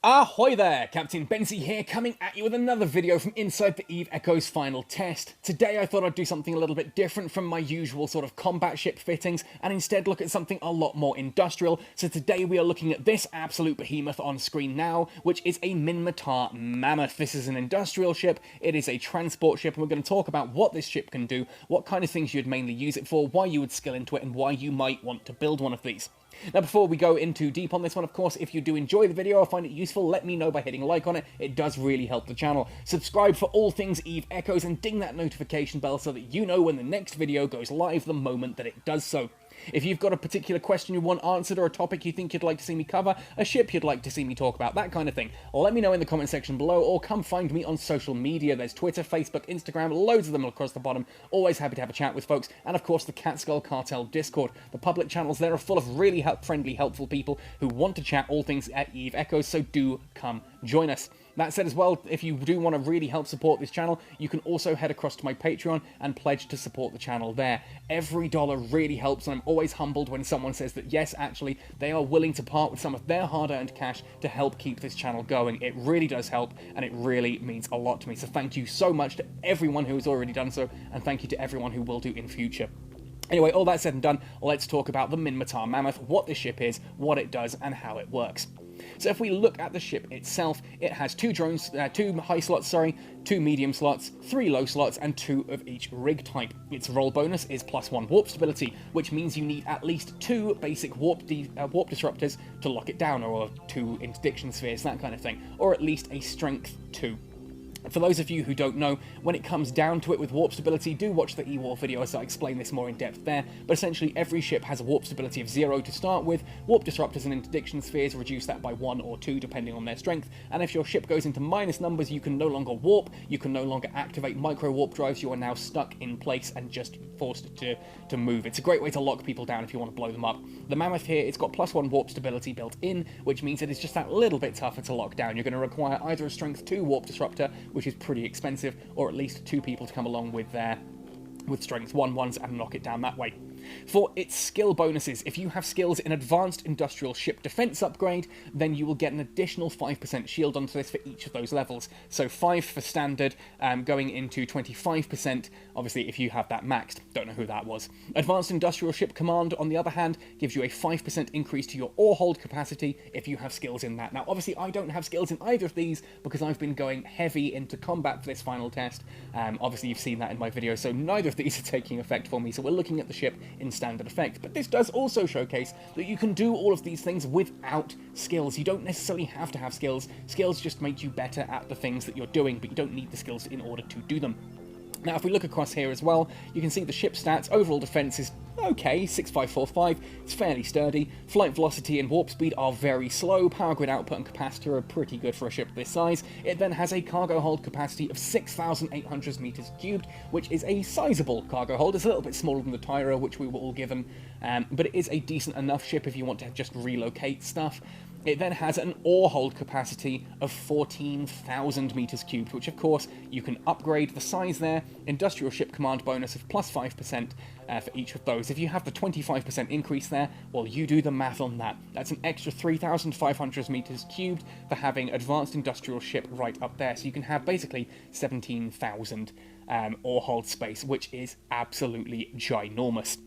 Ahoy there, Captain Benzie here, coming at you with another video from inside the Eve Echo's final test. Today I thought I'd do something a little bit different from my usual sort of combat ship fittings, and instead look at something a lot more industrial. So today we are looking at this absolute behemoth on screen now, which is a Minmatar Mammoth. This is an industrial ship, it is a transport ship, and we're going to talk about what this ship can do, what kind of things you'd mainly use it for, why you would skill into it, and why you might want to build one of these. Now, before we go in too deep on this one, of course, if you do enjoy the video or find it useful, let me know by hitting like on it. It does really help the channel. Subscribe for all things Eve Echoes and ding that notification bell so that you know when the next video goes live the moment that it does so. If you've got a particular question you want answered or a topic you think you'd like to see me cover, a ship you'd like to see me talk about, that kind of thing, let me know in the comment section below or come find me on social media. There's Twitter, Facebook, Instagram, loads of them across the bottom. Always happy to have a chat with folks. And of course the Catskull Cartel Discord. The public channels there are full of really friendly, helpful people who want to chat all things at Eve Echoes, so do come join us. That said as well, if you do want to really help support this channel, you can also head across to my Patreon and pledge to support the channel there. Every dollar really helps, and I'm always humbled when someone says that yes, actually, they are willing to part with some of their hard-earned cash to help keep this channel going. It really does help, and it really means a lot to me. So thank you so much to everyone who has already done so, and thank you to everyone who will do in future. Anyway, all that said and done, let's talk about the Minmatar Mammoth, what this ship is, what it does, and how it works. So if we look at the ship itself, it has two high slots, 2 medium slots, 3 low slots, and 2 of each rig type. Its roll bonus is +1 warp stability, which means you need at least 2 basic warp disruptors to lock it down, or 2 interdiction spheres, that kind of thing, or at least a strength 2. For those of you who don't know, when it comes down to it with warp stability, do watch the E-War video as I explain this more in depth there, but essentially every ship has a warp stability of 0 to start with. Warp disruptors and interdiction spheres reduce that by 1 or 2 depending on their strength, and if your ship goes into minus numbers, you can no longer warp, you can no longer activate micro warp drives, you are now stuck in place and just forced to move. It's a great way to lock people down if you want to blow them up. The Mammoth here, it's got +1 warp stability built in, which means it is just that little bit tougher to lock down. You're going to require either a strength 2 warp disruptor, which is pretty expensive, or at least 2 people to come along with strength 1 ones and knock it down that way. For its skill bonuses, if you have skills in Advanced Industrial Ship Defense upgrade, then you will get an additional 5% shield onto this for each of those levels. So 5 for standard, going into 25%, obviously, if you have that maxed. Don't know who that was. Advanced Industrial Ship Command, on the other hand, gives you a 5% increase to your ore hold capacity if you have skills in that. Now, obviously, I don't have skills in either of these because I've been going heavy into combat for this final test. Obviously, you've seen that in my video, so neither of these are taking effect for me, so we're looking at the ship in standard effect. But this does also showcase that you can do all of these things without skills. You don't necessarily have to have skills. Skills just make you better at the things that you're doing, but you don't need the skills in order to do them. Now, if we look across here as well, you can see the ship stats. Overall defense is okay, 6545, it's fairly sturdy. Flight velocity and warp speed are very slow. Power grid output and capacitor are pretty good for a ship this size. It then has a cargo hold capacity of 6,800 meters cubed, which is a sizable cargo hold. It's a little bit smaller than the Tyra, which we were all given, but it is a decent enough ship if you want to just relocate stuff. It then has an ore hold capacity of 14,000 meters cubed, which of course you can upgrade the size there. Industrial Ship Command bonus of +5% for each of those. If you have the 25% increase there, well, you do the math on that. That's an extra 3,500 meters cubed for having Advanced Industrial Ship right up there. So you can have basically 17,000 ore hold space, which is absolutely ginormous.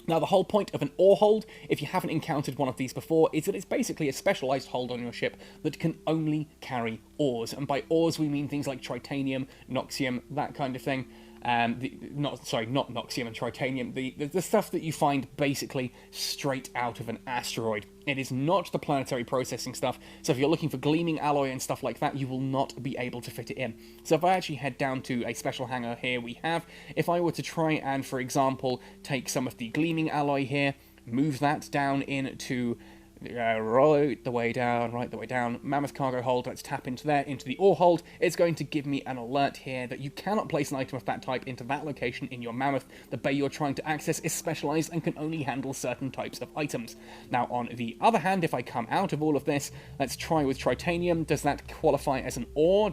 Now, the whole point of an ore hold, if you haven't encountered one of these before, is that it's basically a specialised hold on your ship that can only carry ores. And by ores, we mean things like tritanium, noxium, that kind of thing. Not noxium and tritanium, the stuff that you find basically straight out of an asteroid. It is not the planetary processing stuff, so if you're looking for gleaming alloy and stuff like that, you will not be able to fit it in. So if I actually head down to a special hangar here we have, if I were to try and, for example, take some of the gleaming alloy here, move that down into right the way down, Mammoth cargo hold, let's tap into there, into the ore hold. It's going to give me an alert here that you cannot place an item of that type into that location in your Mammoth. The bay you're trying to access is specialized and can only handle certain types of items. Now, on the other hand, if I come out of all of this, let's try with tritanium. Does that qualify as an ore?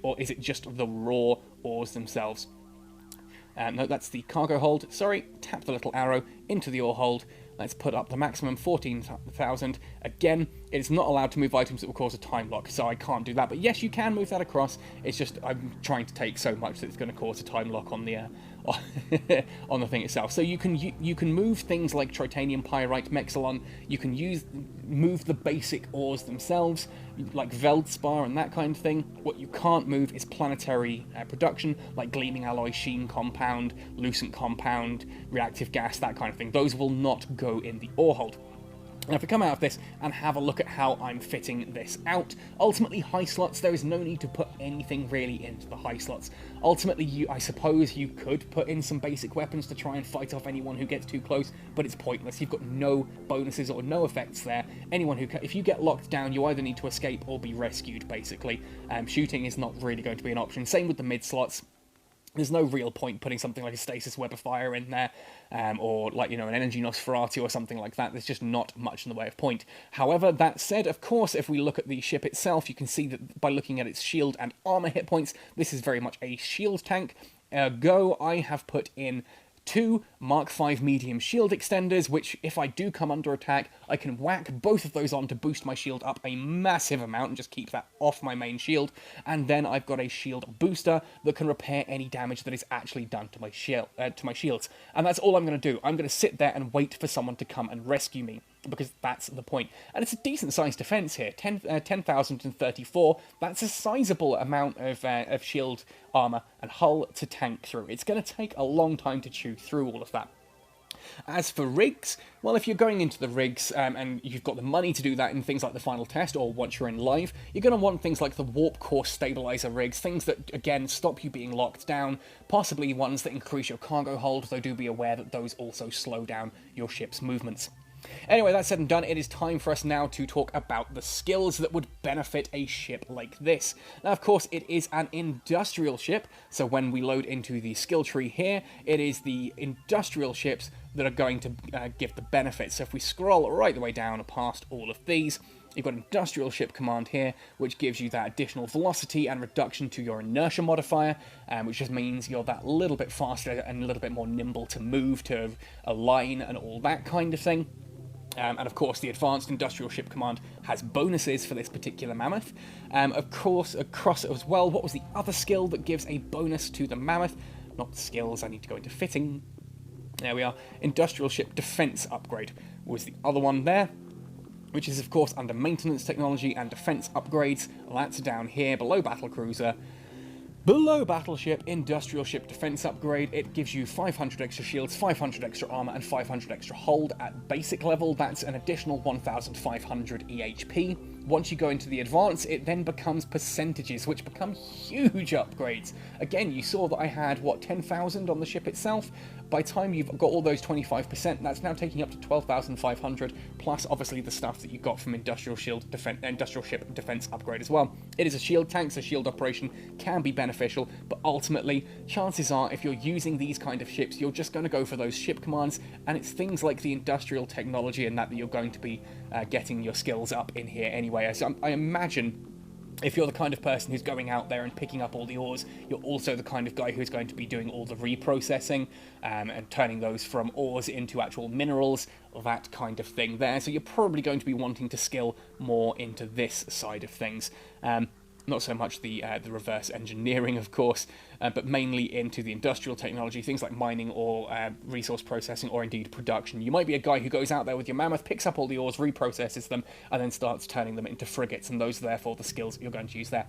Or is it just the raw ores themselves? No, that's the cargo hold. Sorry, tap the little arrow into the ore hold. Let's put up the maximum 14,000. Again, it's not allowed to move items that will cause a time lock, so I can't do that. But yes, you can move that across. It's just I'm trying to take so much that it's going to cause a time lock on the on the thing itself. So you can move things like titanium, pyrite, mexilon. You can move the basic ores themselves, like Veldspar and that kind of thing. What you can't move is planetary production, like gleaming alloy, sheen compound, lucent compound, reactive gas, that kind of thing. Those will not go in the ore hold. Now, if we come out of this and have a look at how I'm fitting this out, ultimately high slots, there is no need to put anything really into the high slots. Ultimately, I suppose you could put in some basic weapons to try and fight off anyone who gets too close, but it's pointless. You've got no bonuses or no effects there. If you get locked down, you either need to escape or be rescued, basically. Shooting is not really going to be an option. Same with the mid slots. There's no real point putting something like a stasis web of fire in there, or like, an energy Nosferatu or something like that. There's just not much in the way of point. However, that said, of course, if we look at the ship itself, you can see that by looking at its shield and armor hit points, this is very much a shield tank. Ergo, I have put in 2 Mark V medium shield extenders, which, if I do come under attack, I can whack both of those on to boost my shield up a massive amount and just keep that off my main shield. And then I've got a shield booster that can repair any damage that is actually done to my shields. And that's all I'm going to do. I'm going to sit there and wait for someone to come and rescue me, because that's the point. And it's a decent-sized defense here, 10,034. That's a sizable amount of shield armor and hull to tank through. It's going to take a long time to chew through all of that. As for rigs, well, if you're going into the rigs and you've got the money to do that in things like the final test or once you're in live, you're going to want things like the warp core stabilizer rigs, things that, again, stop you being locked down, possibly ones that increase your cargo hold, though do be aware that those also slow down your ship's movements. Anyway, that said and done, it is time for us now to talk about the skills that would benefit a ship like this. Now, of course, it is an industrial ship, so when we load into the skill tree here, it is the industrial ships that are going to give the benefits. So if we scroll right the way down past all of these, you've got Industrial Ship Command here, which gives you that additional velocity and reduction to your inertia modifier, which just means you're that little bit faster and a little bit more nimble to move, to align, and all that kind of thing. And of course, the Advanced Industrial Ship Command has bonuses for this particular Mammoth. Of course, across it as well, what was the other skill that gives a bonus to the Mammoth? Not skills, I need to go into fitting. There we are. Industrial Ship Defense Upgrade was the other one there, which is, of course, under Maintenance Technology and Defense Upgrades. Well, that's down here, below Battlecruiser. Below Battleship, Industrial Ship Defense Upgrade, it gives you 500 extra shields, 500 extra armor, and 500 extra hold at basic level. That's an additional 1,500 EHP. Once you go into the advance, it then becomes percentages, which become huge upgrades. Again, you saw that I had, 10,000 on the ship itself? By the time you've got all those 25%, that's now taking up to 12,500, plus obviously the stuff that you got from Industrial Ship Defense Upgrade as well. It is a shield tank, so shield operation can be beneficial, but ultimately, chances are, if you're using these kind of ships, you're just going to go for those ship commands, and it's things like the industrial technology and that you're going to be getting your skills up in here anyway. So I imagine if you're the kind of person who's going out there and picking up all the ores, you're also the kind of guy who's going to be doing all the reprocessing and turning those from ores into actual minerals, that kind of thing there. So you're probably going to be wanting to skill more into this side of things. Not so much the reverse engineering, of course, but mainly into the industrial technology, things like mining or resource processing, or indeed production. You might be a guy who goes out there with your Mammoth, picks up all the ores, reprocesses them, and then starts turning them into frigates, and those are therefore the skills you're going to use there.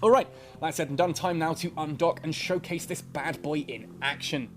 Alright, that said and done, time now to undock and showcase this bad boy in action.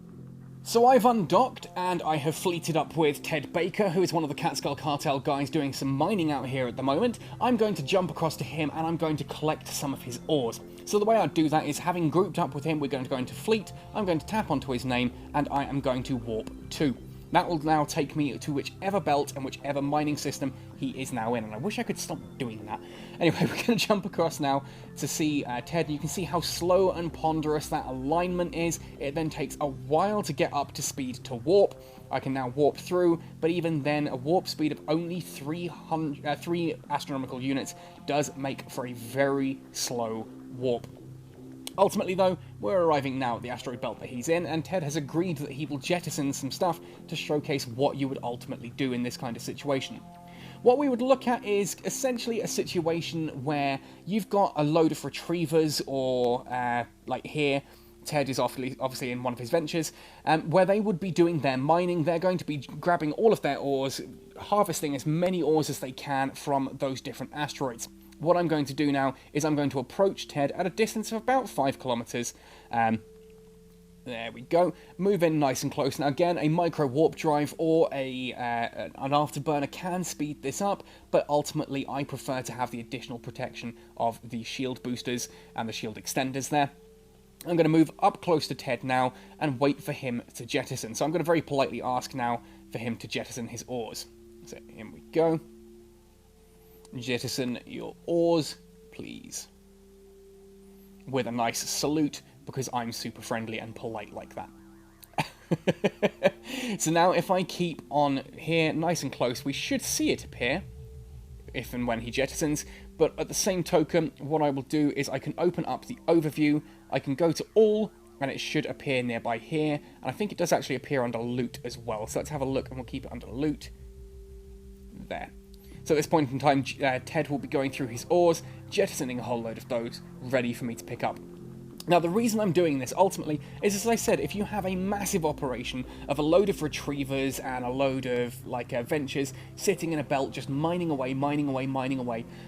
So I've undocked, and I have fleeted up with Ted Baker, who is one of the Catskill Cartel guys doing some mining out here at the moment. I'm going to jump across to him, and I'm going to collect some of his ores. So the way I do that is, having grouped up with him, we're going to go into Fleet, I'm going to tap onto his name, and I am going to warp to. That will now take me to whichever belt and whichever mining system he is now in, and I wish I could stop doing that. Anyway, we're going to jump across now to see Ted, and you can see how slow and ponderous that alignment is. It then takes a while to get up to speed to warp. I can now warp through, but even then, a warp speed of only 3 astronomical units does make for a very slow warp. Ultimately, though, we're arriving now at the asteroid belt that he's in, and Ted has agreed that he will jettison some stuff to showcase what you would ultimately do in this kind of situation. What we would look at is essentially a situation where you've got a load of retrievers, or like here, Ted is obviously in one of his ventures, where they would be doing their mining. They're going to be grabbing all of their ores, harvesting as many ores as they can from those different asteroids. What I'm going to do now is I'm going to approach Ted at a distance of about 5 kilometers. There we go. Move in nice and close. Now again, a micro warp drive or an afterburner can speed this up, but ultimately I prefer to have the additional protection of the shield boosters and the shield extenders there. I'm going to move up close to Ted now and wait for him to jettison. So I'm going to very politely ask now for him to jettison his ores. So here we go. Jettison your ores, please. With a nice salute, because I'm super friendly and polite like that. So now if I keep on here nice and close, we should see it appear if and when he jettisons, but at the same token, what I will do is I can open up the overview, I can go to all, and it should appear nearby here, and I think it does actually appear under loot as well, so let's have a look, and we'll keep it under loot. There. So at this point in time, Ted will be going through his ores, jettisoning a whole load of those, ready for me to pick up. Now, the reason I'm doing this, ultimately, is, as I said, if you have a massive operation of a load of retrievers and a load of, ventures sitting in a belt just mining away,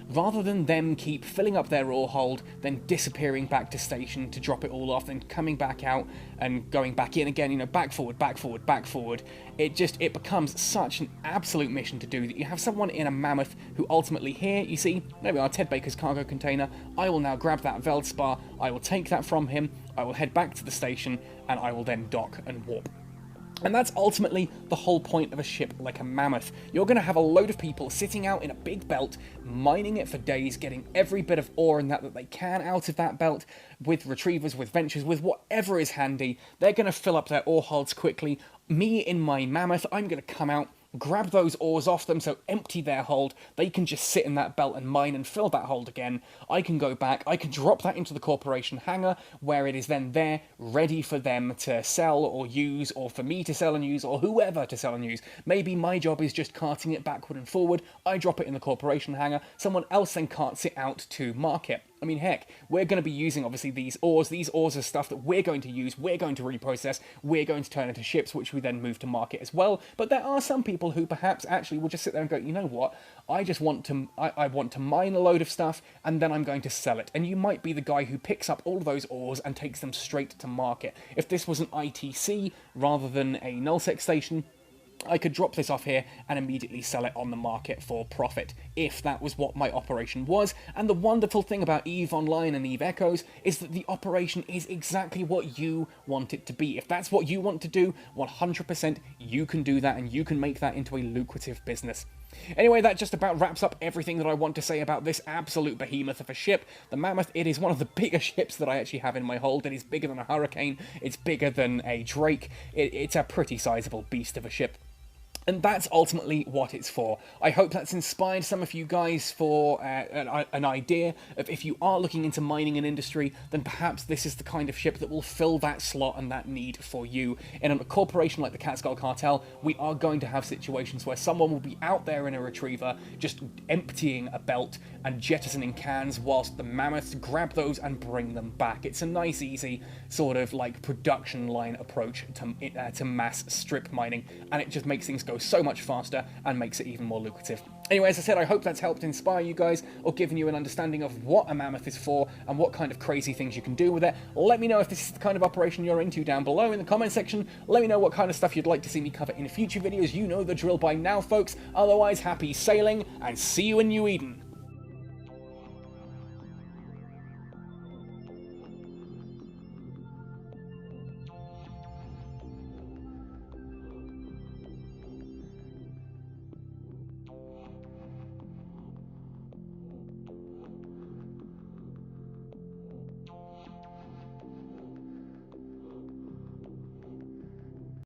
rather than them keep filling up their ore hold, then disappearing back to station to drop it all off, then coming back out and going back in again, back forward, it becomes such an absolute mission to do that you have someone in a Mammoth who ultimately here, you see, there we are, Ted Baker's cargo container. I will now grab that Veldspar, I will take that from him, I will head back to the station, and I will then dock and warp. And that's ultimately the whole point of a ship like a Mammoth. You're going to have a load of people sitting out in a big belt, mining it for days, getting every bit of ore and that they can out of that belt, with retrievers, with ventures, with whatever is handy. They're going to fill up their ore holds quickly. Me in my Mammoth, I'm going to come out, grab those ores off them, so empty their hold. They can just sit in that belt and mine and fill that hold again. I can go back, I can drop that into the corporation hangar, where it is then there, ready for them to sell or use, or for me to sell and use, or whoever to sell and use. Maybe my job is just carting it backward and forward, I drop it in the corporation hangar, someone else then carts it out to market. I mean, heck, we're going to be using, obviously, these ores. These ores are stuff that we're going to use, we're going to reprocess, we're going to turn into ships, which we then move to market as well. But there are some people who perhaps actually will just sit there and go, you know what, I just want to, I want to mine a load of stuff, and then I'm going to sell it. And you might be the guy who picks up all of those ores and takes them straight to market. If this was an ITC rather than a Nullsec station, I could drop this off here and immediately sell it on the market for profit, if that was what my operation was. And the wonderful thing about EVE Online and EVE Echoes is that the operation is exactly what you want it to be. If that's what you want to do, 100% you can do that, and you can make that into a lucrative business. Anyway, that just about wraps up everything that I want to say about this absolute behemoth of a ship. The Mammoth, it is one of the bigger ships that I actually have in my hold. It is bigger than a Hurricane, it's bigger than a Drake, it's a pretty sizable beast of a ship. And that's ultimately what it's for. I hope that's inspired some of you guys for an idea of, if you are looking into mining and industry, then perhaps this is the kind of ship that will fill that slot and that need for you. In a corporation like the Catskill Cartel, we are going to have situations where someone will be out there in a retriever just emptying a belt and jettisoning cans whilst the Mammoths grab those and bring them back. It's a nice, easy sort of like production line approach to mass strip mining, and it just makes things go so much faster and makes it even more lucrative. Anyway, as I said, I hope that's helped inspire you guys, or given you an understanding of what a Mammoth is for and what kind of crazy things you can do with it. Let me know if this is the kind of operation you're into down below in the comment section. Let me know what kind of stuff you'd like to see me cover in future videos. You know the drill by now, folks. Otherwise, happy sailing, and see you in New Eden.